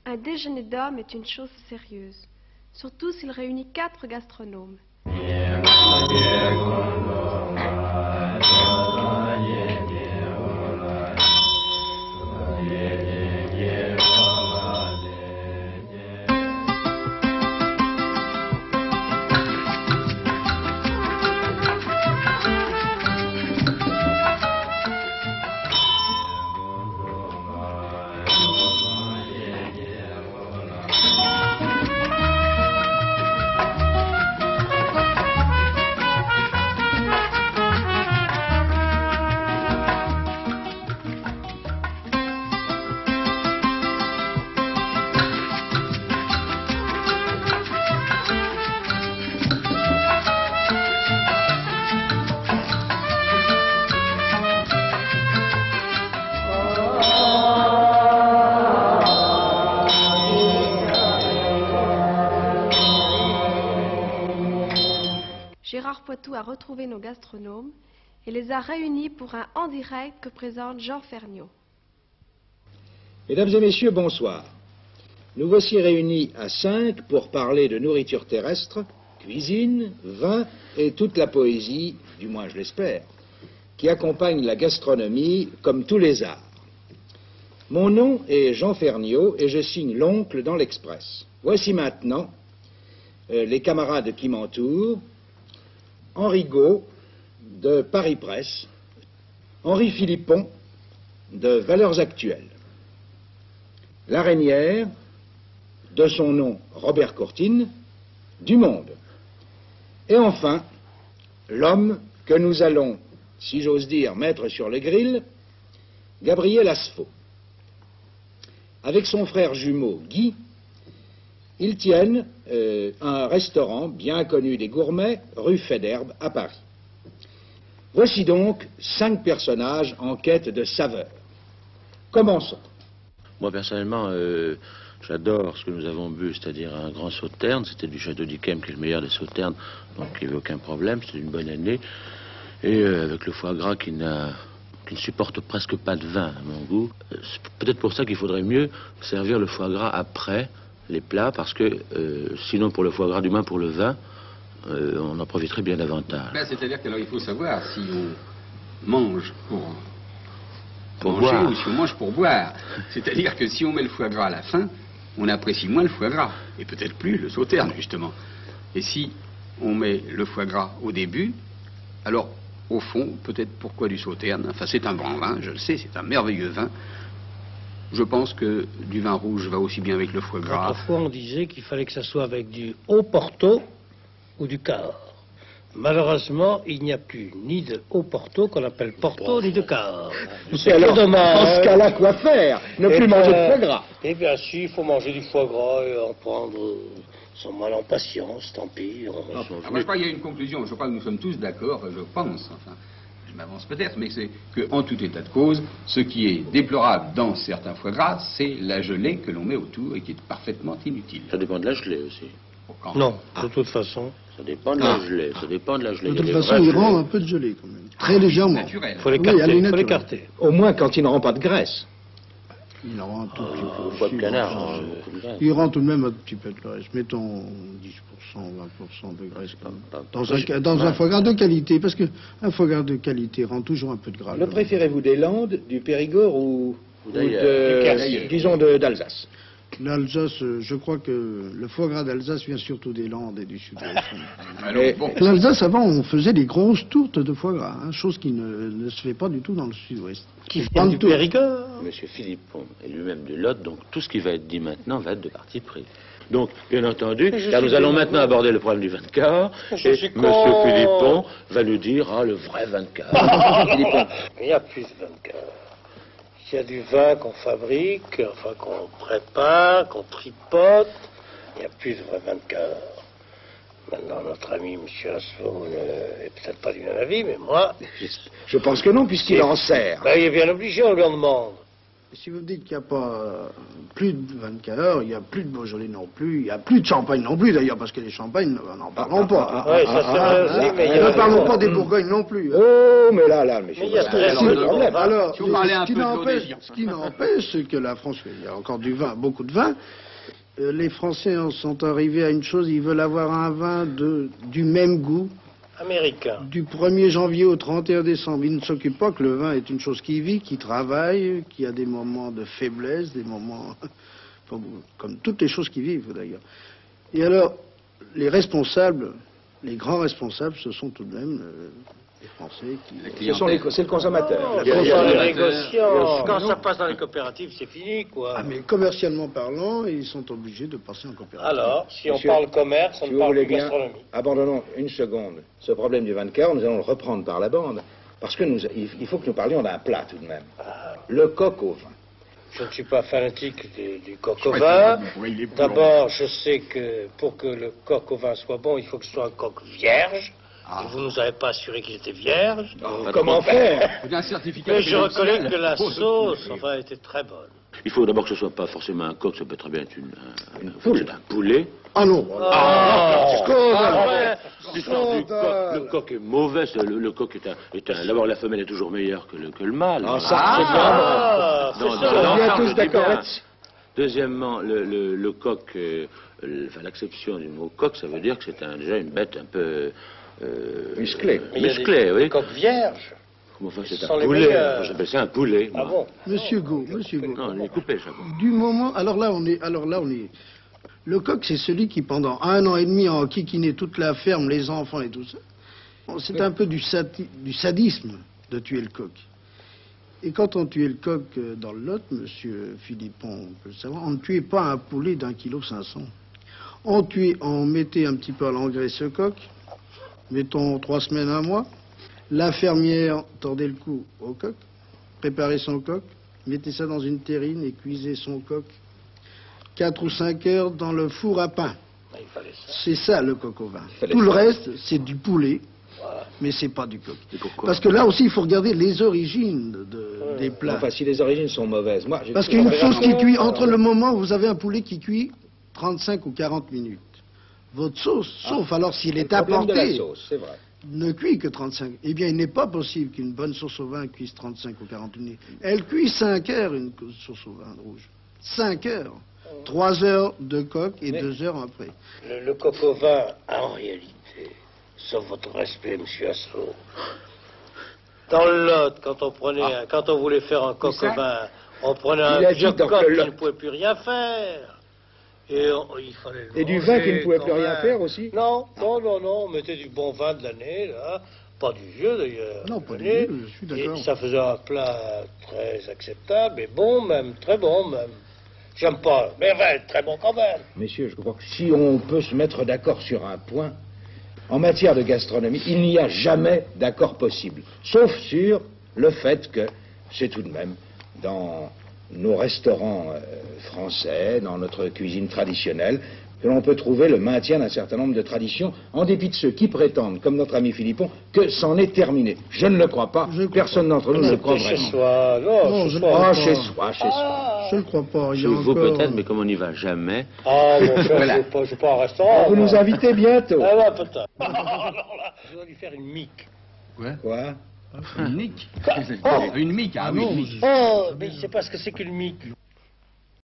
Un déjeuner d'hommes est une chose sérieuse, surtout s'il réunit 4 gastronomes. Gérard Poitou a retrouvé nos gastronomes et les a réunis pour un en direct que présente Jean Ferniaud. Mesdames et messieurs, bonsoir. Nous voici réunis à 5 pour parler de nourriture terrestre, cuisine, vin et toute la poésie, du moins je l'espère, qui accompagne la gastronomie comme tous les arts. Mon nom est Jean Ferniaud et je signe l'oncle dans l'Express. Voici maintenant les camarades qui m'entourent. Henri Gaud, de Paris Presse, Henri Philippon, de Valeurs Actuelles, Larénière, de son nom Robert Courtine, du Monde, et enfin, l'homme que nous allons, si j'ose dire, mettre sur le grill, Gabriel Asfaux. Avec son frère jumeau Guy, ils tiennent un restaurant bien connu des gourmets, rue Faidherbe, à Paris. Voici donc 5 personnages en quête de saveur. Commençons. Moi, personnellement, j'adore ce que nous avons bu, c'est-à-dire un grand sauterne. C'était du Château d'Yquem, qui est le meilleur des sauternes, donc il n'y avait aucun problème, c'était une bonne année. Et avec le foie gras qui ne supporte presque pas de vin, à mon goût. C'est peut-être pour ça qu'il faudrait mieux servir le foie gras après les plats, parce que sinon pour le foie gras, du moins pour le vin, on en profiterait bien davantage. Ben, c'est-à-dire qu'il faut savoir si on mange pour manger boire, ou si on mange pour boire. C'est-à-dire que si on met le foie gras à la fin, on apprécie moins le foie gras, et peut-être plus le sauterne, justement. Et si on met le foie gras au début, alors, au fond, peut-être pourquoi du sauterne? Enfin, c'est un grand vin, je le sais, c'est un merveilleux vin. Je pense que du vin rouge va aussi bien avec le foie gras. Autrefois, on disait qu'il fallait que ça soit avec du Haut-Porto ou du Cahors. Malheureusement, il n'y a plus ni de Haut-Porto qu'on appelle Porto, ni de Cahors. C'est alors, dommage. en ce cas-là, quoi faire? Ne plus manger de foie gras. Eh bien, si, il faut manger du foie gras et en prendre son mal en patience, tant pis. Moi, je crois qu'il y a une conclusion. Je crois que nous sommes tous d'accord, je pense, enfin, je m'avance peut-être, mais c'est qu'en tout état de cause, ce qui est déplorable dans certains foie gras, c'est la gelée que l'on met autour et qui est parfaitement inutile. Ça dépend de la gelée aussi. Non, de toute façon. Ça dépend de la gelée, ça dépend de la gelée. De toute façon, il rend un peu de gelée quand même, très légèrement. Naturel. Il faut l'écarter, Oui, faut l'écarter. Au moins quand il ne rend pas de graisse. Il en rend un tout petit peu. Foie de aussi, canard, enfin, beaucoup de graisse. il rend tout de même un petit peu de graisse. Mettons 10%, 20% de graisse quand même. Dans un foie gras de qualité, parce qu'un foie gras de qualité rend toujours un peu de gras. Le préférez-vous des Landes, du Périgord ou d'ailleurs. disons d'Alsace? L'Alsace, je crois que le foie gras d'Alsace vient surtout des Landes et du sud-ouest. Alors, bon. L'Alsace, avant, on faisait des grosses tourtes de foie gras, hein, chose qui ne se fait pas du tout dans le sud-ouest. Qui vient du Périgord. Monsieur Philippon est lui-même du Lot, donc tout ce qui va être dit maintenant va être de parti pris. Donc, bien entendu, car nous allons maintenant aborder le problème du vin de Cahors, et Monsieur Philippon va nous dire, le vrai vin de Cahors. Philippon. Il n'y a plus de vin de Cahors. Il y a du vin qu'on fabrique, enfin qu'on prépare, qu'on tripote. Il n'y a plus de vrai vin de Cahors. Maintenant, notre ami M. Asfaux n'est peut-être pas du même avis, mais moi... Je pense que non, puisqu'il en sert. Ben, il est bien obligé, on lui en demande. Si vous me dites qu'il n'y a pas plus de 24 heures, il n'y a plus de Beaujolais non plus, il n'y a plus de champagne non plus d'ailleurs, parce que les champagnes, n'en parlons pas. Oui, ça c'est vrai aussi, mais il y a... Ne parlons pas des Bourgognes non plus. Oh, mais là, monsieur. Mais il y a Bourgogne, très peu de problème. Alors, Si vous parlez un peu de l'eau ce qui n'empêche, c'est que la France, il y a encore du vin, beaucoup de vin. Les Français en sont arrivés à une chose, ils veulent avoir un vin du même goût. Américain. Du 1er janvier au 31 décembre, ils ne s'occupent pas que le vin est une chose qui vit, qui travaille, qui a des moments de faiblesse, des moments comme toutes les choses qui vivent d'ailleurs. Et alors, les responsables, les grands responsables, ce sont tout de même les Français qui... C'est le consommateur. Ce sont les négociants. Quand ça passe dans les coopératives, c'est fini, quoi. Ah, mais commercialement parlant, ils sont obligés de passer en coopérative. Alors, si on Monsieur, parle commerce, on Si vous parle voulez de bien, gastronomie. abandonnons une seconde ce problème du 24, nous allons le reprendre par la bande, parce que il faut que nous parlions d'un plat tout de même. Le coq au vin. Je ne suis pas fanatique du coq au vin. D'abord, je sais que pour que le coq au vin soit bon, il faut que ce soit un coq vierge. Et vous nous avez pas assuré qu'il était vierge. Comment faire? Un certificat. Mais je reconnais que la sauce, enfin, était très bonne. Il faut d'abord que ce soit pas forcément un coq, ça peut très bien être une poule. Un poulet. Ah non. Le coq est mauvais, le coq est un... D'abord, la femelle est toujours meilleure que le mâle. Ah, ça, c'est bien. Non, On est bien tous d'accord bien. là-dessus. Deuxièmement, le coq, l'acception du mot coq, ça veut dire que c'est déjà une bête un peu... Musclé. Mais il y a Musclé, oui. des coqs vierges. Comment ça, c'est Ce sont un les poulet? meilleurs. J'appelle ça un poulet. Ah moi. bon? Monsieur Gault. Non, on est coupé, chaque fois. Du moment, alors là on est, le coq c'est celui qui pendant 1 an et demi a enquiquiné toute la ferme, les enfants et tout ça. Bon, c'est un peu du sadisme de tuer le coq. Et quand on tuait le coq dans le Lot, monsieur Philippon peut le savoir, on ne tuait pas un poulet d'1,5 kg. On mettait un petit peu à l'engrais ce coq, mettons 3 semaines, 1 mois. La fermière tordait le cou au coq, préparait son coq, mettait ça dans une terrine et cuisait son coq 4 ou 5 heures dans le four à pain. Il fallait ça. C'est ça le coq au vin. Fallait Tout le ça. reste, c'est du poulet, mais c'est pas du coq. Parce que là aussi, il faut regarder les origines des plats. Enfin, si les origines sont mauvaises, moi... Parce qu'une sauce qui cuit, entre le moment où vous avez un poulet qui cuit 35 ou 40 minutes, votre sauce, sauf alors s'il est de la apporté, sauce, c'est vrai. ne cuit que 35. Eh bien, il n'est pas possible qu'une bonne sauce au vin cuise 35 ou 40 minutes. Elle cuit 5 heures, une sauce au vin rouge. 5 heures. 3 heures de coq et 2 heures après. Le coq au vin, en réalité, sauf votre respect, monsieur Assot, dans le Lot, quand on voulait faire un coq au vin, on prenait Il a un dit vieux dans coq le qui Lot. ne pouvait plus rien faire. Et il fallait le Et du manger vin qui ne pouvait quand plus rien même. faire aussi? Non, on mettait du bon vin de l'année, là. Pas du vieux d'ailleurs. Non, pas du L'année. vieux, je suis d'accord. Et ça faisait un plat très acceptable et bon même, très bon même. J'aime pas, mais enfin, très bon quand même. Messieurs, je crois que si on peut se mettre d'accord sur un point, en matière de gastronomie, il n'y a jamais d'accord possible. Sauf sur le fait que c'est tout de même dans nos restaurants français, dans notre cuisine traditionnelle, que l'on peut trouver le maintien d'un certain nombre de traditions, en dépit de ceux qui prétendent, comme notre ami Philippon, que c'en est terminé. Je ne le crois pas. Je ne crois Personne d'entre nous ne le croit Chez vraiment. soi, Non, je ne crois Ah, pas. chez soi, chez soi. Je ne crois pas. Il y Chez a vous encore... peut-être, mais comme on n'y va jamais, Ah, mon cher, je suis pas un restaurant. Vous moi. nous invitez bientôt. Ah ouais, peut-être. Alors là, je dois lui faire une mique. Quoi? Une mique. Une mique, ah oui, non, une mique. Oh, mais il ne sait pas ce que c'est qu'une mique.